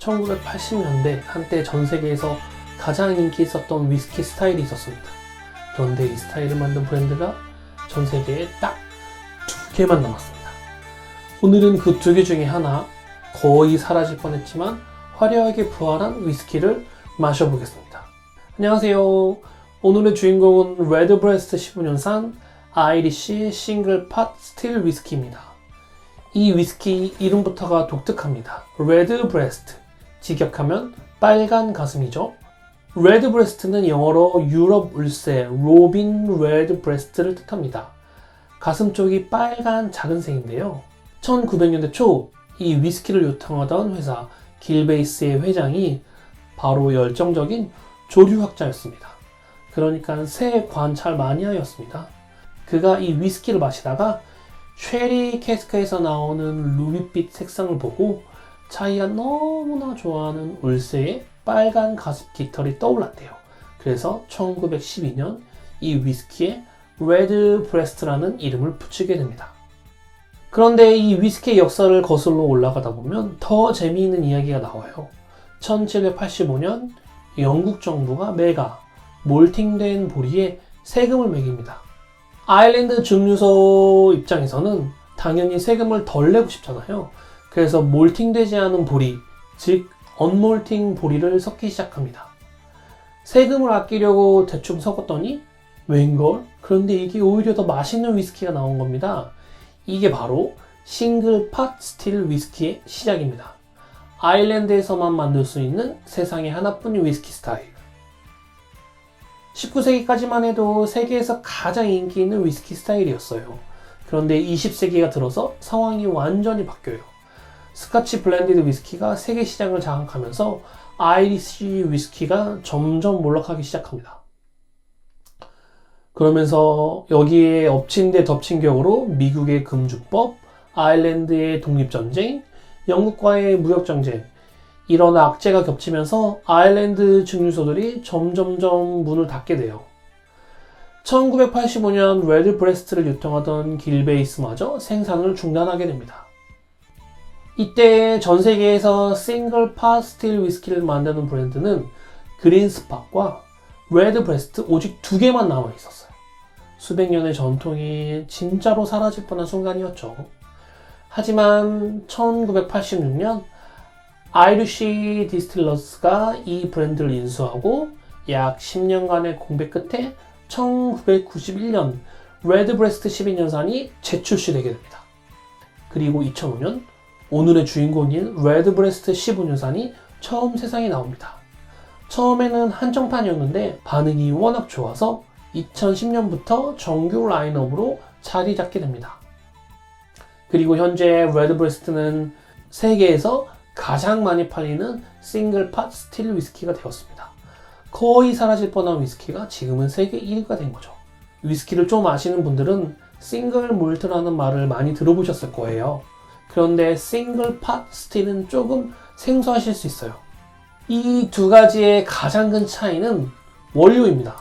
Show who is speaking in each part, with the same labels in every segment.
Speaker 1: 1980년대 한때 전 세계에서 가장 인기 있었던 위스키 스타일이 있었습니다. 그런데 이 스타일을 만든 브랜드가 전 세계에 딱 2개만 남았습니다. 오늘은 그 2개 중에 하나, 거의 사라질 뻔했지만 화려하게 부활한 위스키를 마셔보겠습니다. 안녕하세요. 오늘의 주인공은 레드브레스트 15년산 아이리쉬 싱글팟 스틸 위스키입니다. 이 위스키 이름부터가 독특합니다. 레드브레스트, 직역하면 빨간 가슴이죠. 레드브레스트는 영어로 유럽 울새 로빈 레드브레스트를 뜻합니다. 가슴 쪽이 빨간 작은 새인데요. 1900년대 초 이 위스키를 유통하던 회사 길베이스의 회장이 바로 열정적인 조류학자였습니다. 그러니까 새 관찰 마니아였습니다. 그가 이 위스키를 마시다가 쉐리 캐스크에서 나오는 루비빛 색상을 보고 자기가 너무나 좋아하는 울새의 빨간 가습 깃털이 떠올랐대요. 그래서 1912년 이 위스키에 레드브레스트라는 이름을 붙이게 됩니다. 그런데 이 위스키의 역사를 거슬러 올라가다 보면 더 재미있는 이야기가 나와요. 1785년 영국 정부가 메가, 몰팅된 보리에 세금을 매깁니다. 아일랜드 증류소 입장에서는 당연히 세금을 덜 내고 싶잖아요. 그래서 몰팅되지 않은 보리, 즉 언몰팅 보리를 섞기 시작합니다. 세금을 아끼려고 대충 섞었더니 웬걸? 그런데 이게 오히려 더 맛있는 위스키가 나온 겁니다. 이게 바로 싱글팟 스틸 위스키의 시작입니다. 아일랜드에서만 만들 수 있는 세상에 하나뿐인 위스키 스타일. 19세기까지만 해도 세계에서 가장 인기 있는 위스키 스타일이었어요. 그런데 20세기가 들어서 상황이 완전히 바뀌어요. 스카치 블렌디드 위스키가 세계 시장을 장악하면서 아이리쉬 위스키가 점점 몰락하기 시작합니다. 그러면서 여기에 엎친 데 덮친 격으로 미국의 금주법, 아일랜드의 독립전쟁, 영국과의 무역전쟁, 이런 악재가 겹치면서 아일랜드 증류소들이 점점점 문을 닫게 돼요. 1985년 레드브레스트를 유통하던 길베이스마저 생산을 중단하게 됩니다. 이때 전 세계에서 싱글팟 스틸 위스키를 만드는 브랜드는 그린스팟과 레드브레스트 오직 2개만 남아 있었어요. 수백 년의 전통이 진짜로 사라질 뻔한 순간이었죠. 하지만 1986년 아이리쉬 디스틸러스가 이 브랜드를 인수하고 약 10년간의 공백 끝에 1991년 레드브레스트 12년산이 재출시되게 됩니다. 그리고 2005년 오늘의 주인공인 레드브레스트 15년산이 처음 세상에 나옵니다. 처음에는 한정판이었는데 반응이 워낙 좋아서 2010년부터 정규 라인업으로 자리 잡게 됩니다. 그리고 현재 레드브레스트는 세계에서 가장 많이 팔리는 싱글팟 스틸 위스키가 되었습니다. 거의 사라질 뻔한 위스키가 지금은 세계 1위가 된 거죠. 위스키를 좀 아시는 분들은 싱글 몰트라는 말을 많이 들어보셨을 거예요. 그런데 싱글팟 스틸은 조금 생소하실 수 있어요. 이 2가지의 가장 큰 차이는 원료입니다.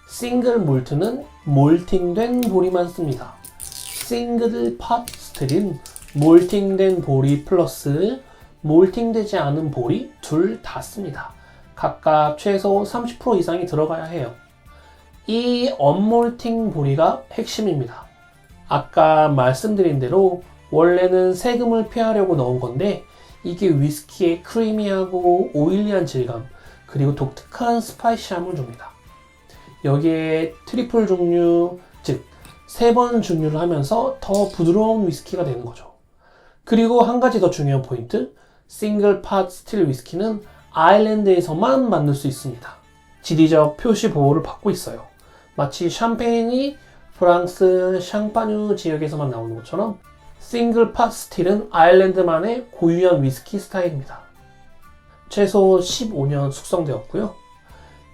Speaker 1: 싱글 몰트는 몰팅된 보리만 씁니다. 싱글팟 스틸은 몰팅된 보리 플러스 몰팅되지 않은 보리 둘 다 씁니다. 각각 최소 30% 이상이 들어가야 해요. 이 언몰팅 보리가 핵심입니다. 아까 말씀드린 대로 원래는 세금을 피하려고 넣은 건데 이게 위스키의 크리미하고 오일리한 질감 그리고 독특한 스파이시함을 줍니다. 여기에 트리플 증류, 즉 3번 증류를 하면서 더 부드러운 위스키가 되는 거죠. 그리고 한 가지 더 중요한 포인트, 싱글팟 스틸 위스키는 아일랜드에서만 만들 수 있습니다. 지리적 표시 보호를 받고 있어요. 마치 샴페인이 프랑스 샹파뉴 지역에서만 나오는 것처럼 싱글팟 스틸은 아일랜드만의 고유한 위스키 스타일입니다. 최소 15년 숙성되었고요.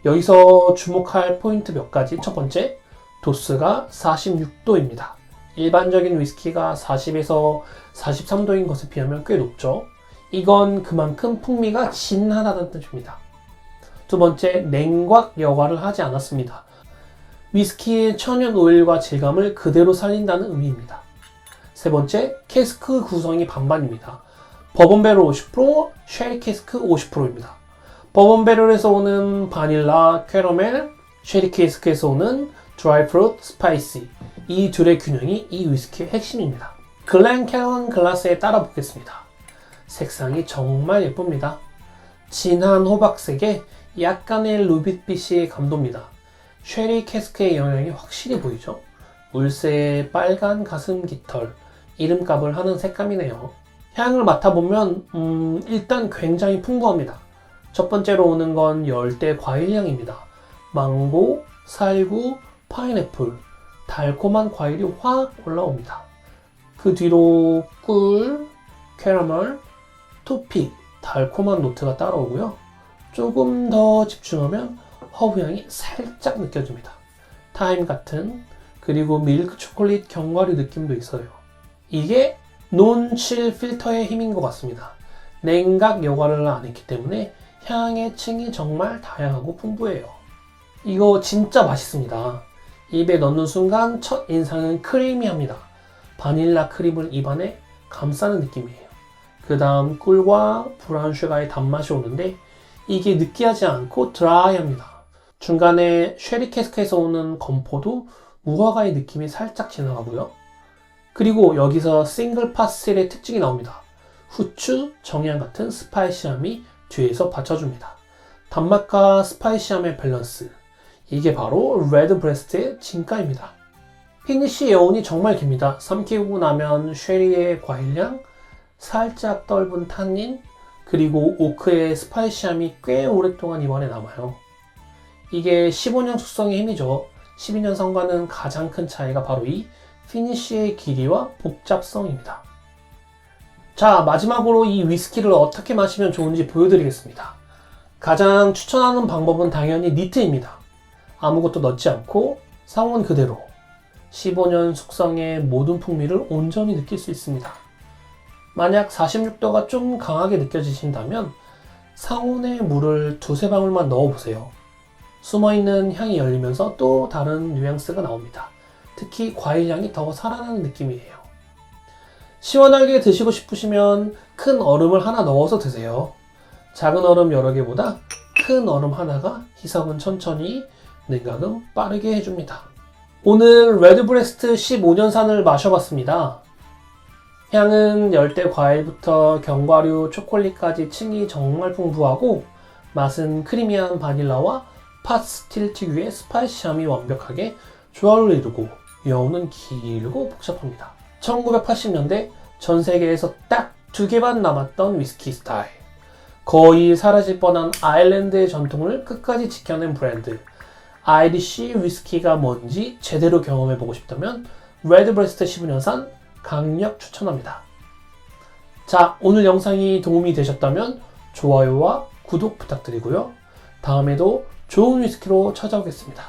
Speaker 1: 여기서 주목할 포인트 몇 가지. 첫 번째, 도수가 46도입니다. 일반적인 위스키가 40에서 43도인 것에 비하면 꽤 높죠. 이건 그만큼 풍미가 진하다는 뜻입니다. 두 번째, 냉각 여과를 하지 않았습니다. 위스키의 천연 오일과 질감을 그대로 살린다는 의미입니다. 세 번째, 캐스크 구성이 반반입니다. 버번 배럴 50%, 쉐리 캐스크 50%입니다. 버번 배럴에서 오는 바닐라, 캐러멜, 쉐리 캐스크에서 오는 드라이 프루트, 스파이시, 이 둘의 균형이 이 위스키의 핵심입니다. 글렌캐런 글라스에 따라 보겠습니다. 색상이 정말 예쁩니다. 진한 호박색에 약간의 루빗빛이 감돕니다. 쉐리 캐스크의 영향이 확실히 보이죠? 물새의 빨간 가슴 깃털, 이름값을 하는 색감이네요. 향을 맡아보면 일단 굉장히 풍부합니다. 첫 번째로 오는 건 열대 과일향입니다. 망고, 살구, 파인애플, 달콤한 과일이 확 올라옵니다. 그 뒤로 꿀, 캐러멜, 토픽, 달콤한 노트가 따라오고요. 조금 더 집중하면 허브향이 살짝 느껴집니다. 타임 같은, 그리고 밀크 초콜릿 견과류 느낌도 있어요. 이게 논칠 필터의 힘인 것 같습니다. 냉각 여과를 안 했기 때문에 향의 층이 정말 다양하고 풍부해요. 이거 진짜 맛있습니다. 입에 넣는 순간 첫 인상은 크리미합니다. 바닐라 크림을 입안에 감싸는 느낌이에요. 그 다음 꿀과 브라운 슈가의 단맛이 오는데 이게 느끼하지 않고 드라이합니다. 중간에 쉐리 캐스크에서 오는 건포도 무화과의 느낌이 살짝 지나가고요. 그리고 여기서 싱글 파스텔의 특징이 나옵니다. 후추, 정향 같은 스파이시함이 뒤에서 받쳐줍니다. 단맛과 스파이시함의 밸런스, 이게 바로 레드브레스트의 진가입니다. 피니쉬 여운이 정말 깁니다. 삼키고 나면 쉐리의 과일향, 살짝 떫은 탄닌, 그리고 오크의 스파이시함이 꽤 오랫동안 입안에 남아요. 이게 15년 숙성의 힘이죠. 12년 성과는 가장 큰 차이가 바로 이 피니쉬의 길이와 복잡성입니다. 자, 마지막으로 이 위스키를 어떻게 마시면 좋은지 보여드리겠습니다. 가장 추천하는 방법은 당연히 니트입니다. 아무것도 넣지 않고 상온 그대로 15년 숙성의 모든 풍미를 온전히 느낄 수 있습니다. 만약 46도가 좀 강하게 느껴지신다면 상온에 물을 두세 방울만 넣어보세요. 숨어있는 향이 열리면서 또 다른 뉘앙스가 나옵니다. 특히 과일향이 더 살아나는 느낌이에요. 시원하게 드시고 싶으시면 큰 얼음을 하나 넣어서 드세요. 작은 얼음 여러 개보다 큰 얼음 하나가 희석은 천천히, 냉각은 빠르게 해줍니다. 오늘 레드브레스트 15년산을 마셔봤습니다. 향은 열대 과일부터 견과류, 초콜릿까지 층이 정말 풍부하고 맛은 크리미한 바닐라와 파스틸 특유의 스파이시함이 완벽하게 조화를 이루고 여운은 길고 복잡합니다. 1980년대 전 세계에서 딱 2개만 남았던 위스키 스타일. 거의 사라질 뻔한 아일랜드의 전통을 끝까지 지켜낸 브랜드. 아이리쉬 위스키가 뭔지 제대로 경험해보고 싶다면 레드브레스트 15년산 강력 추천합니다. 자, 오늘 영상이 도움이 되셨다면 좋아요와 구독 부탁드리고요. 다음에도 좋은 위스키로 찾아오겠습니다.